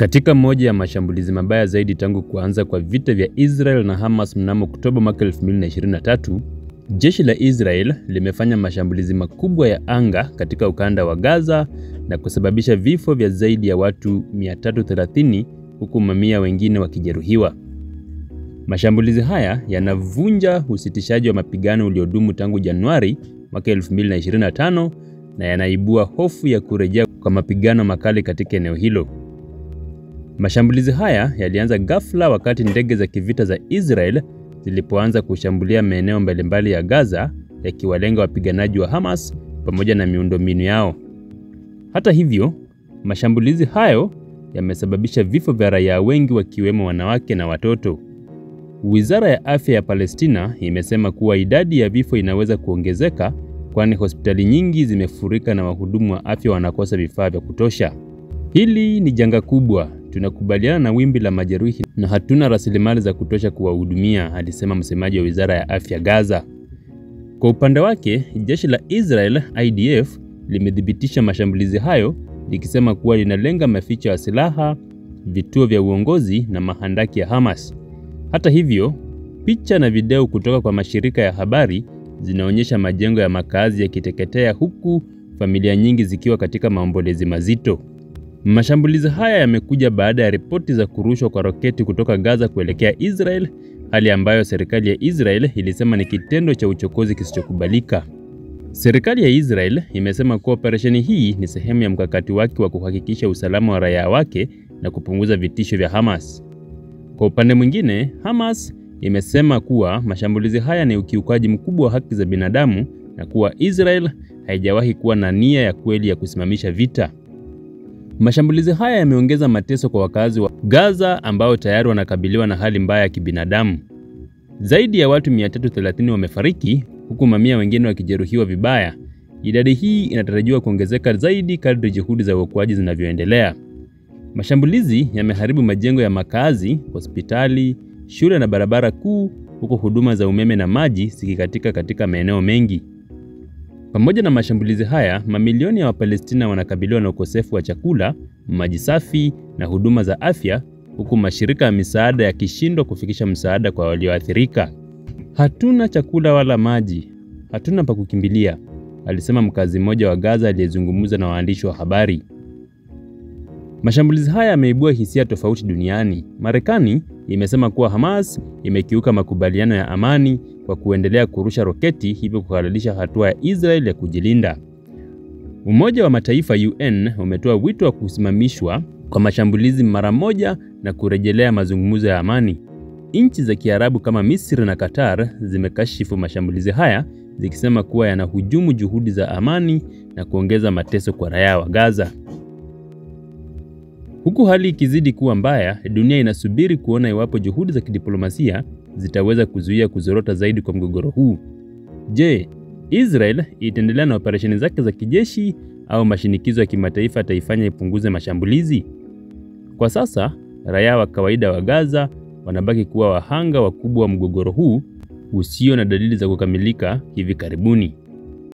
Katika moja ya mashambulizi mabaya zaidi tangu kuanza kwa vita vya Israel na Hamas mnamo Oktoba mwaka 2023, jeshi la Israel limefanya mashambulizi makubwa ya anga katika ukanda wa Gaza na kusababisha vifo vya zaidi ya watu 330 huku mamia wengine wakijeruhiwa. Mashambulizi haya yanavunja usitishaji wa mapigano uliodumu tangu Januari mwaka 2025 na yanaibua hofu ya kurejea kwa mapigano makali katika eneo hilo. Mashambulizi haya yalianza ghafla wakati ndege za kivita za Israel zilipoanza kushambulia maeneo mbalimbali ya Gaza, yakiwalenga wapiganaji wa Hamas pamoja na miundombinu yao. Hata hivyo, mashambulizi hayo yamesababisha vifo vya raia wengi wakiwemo wanawake na watoto. Wizara ya Afya ya Palestina imesema kuwa idadi ya vifo inaweza kuongezeka kwani hospitali nyingi zimefurika na wahudumu wa afya wanakosa vifaa vya kutosha. Hili ni janga kubwa. Tunakubaliana na wimbi la majeruhi na hatuna rasilimali za kutosha kuwahudumia, alisema msemaji wa Wizara ya Afya Gaza. Kwa upande wake, jeshi la Israel IDF limedhibitisha mashambulizi hayo likisema kuwa linalenga maficho ya silaha, vituo vya uongozi na mahandaki ya Hamas. Hata hivyo, picha na video kutoka kwa mashirika ya habari zinaonyesha majengo ya makazi yakiteketea huku familia nyingi zikiwa katika maombolezi mazito. Mashambulizi haya yamekuja baada ya ripoti za kurushwa kwa roketi kutoka Gaza kuelekea Israel, hali ambayo serikali ya Israel ilisema ni kitendo cha uchokozi kisichokubalika. Serikali ya Israel imesema kuwa operesheni hii ni sehemu ya mkakati wake wa kuhakikisha usalama wa raia wake na kupunguza vitisho vya Hamas. Kwa upande mwingine, Hamas imesema kuwa mashambulizi haya ni ukiukaji mkubwa wa haki za binadamu na kuwa Israel haijawahi kuwa na nia ya kweli ya kusimamisha vita. Mashambulizi haya yameongeza mateso kwa wakazi wa Gaza ambao tayari wanakabiliwa na hali mbaya ya kibinadamu. Zaidi ya watu 330 wamefariki huku mamia wengine wakijeruhiwa vibaya. Idadi hii inatarajiwa kuongezeka zaidi kadri juhudi za uokoaji zinavyoendelea. Mashambulizi yameharibu majengo ya makazi, hospitali, shule na barabara kuu, huku huduma za umeme na maji zikikatika katika maeneo mengi. Pamoja na mashambulizi haya, mamilioni ya Wapalestina wanakabiliwa na ukosefu wa chakula, maji safi na huduma za afya, huku mashirika ya misaada yakishindwa kufikisha msaada kwa walioathirika. Hatuna chakula wala maji, hatuna pa kukimbilia, alisema mkazi mmoja wa Gaza aliyezungumza na waandishi wa habari. Mashambulizi haya yameibua hisia tofauti duniani. Marekani imesema kuwa Hamas imekiuka makubaliano ya amani kwa kuendelea kurusha roketi, hivyo kuhalalisha hatua ya Israel ya kujilinda. Umoja wa Mataifa UN umetoa wito wa kusimamishwa kwa mashambulizi mara moja na kurejelea mazungumzo ya amani. Nchi za Kiarabu kama Misri na Qatar zimekashifu mashambulizi haya zikisema kuwa yanahujumu juhudi za amani na kuongeza mateso kwa raia wa Gaza. Huku hali ikizidi kuwa mbaya, dunia inasubiri kuona iwapo juhudi za kidiplomasia zitaweza kuzuia kuzorota zaidi kwa mgogoro huu. Je, Israel itaendelea na operesheni zake za kijeshi au mashinikizo ya kimataifa yataifanya ipunguze mashambulizi? Kwa sasa, raia wa kawaida wa Gaza wanabaki kuwa wahanga wakubwa wa mgogoro huu usio na dalili za kukamilika hivi karibuni.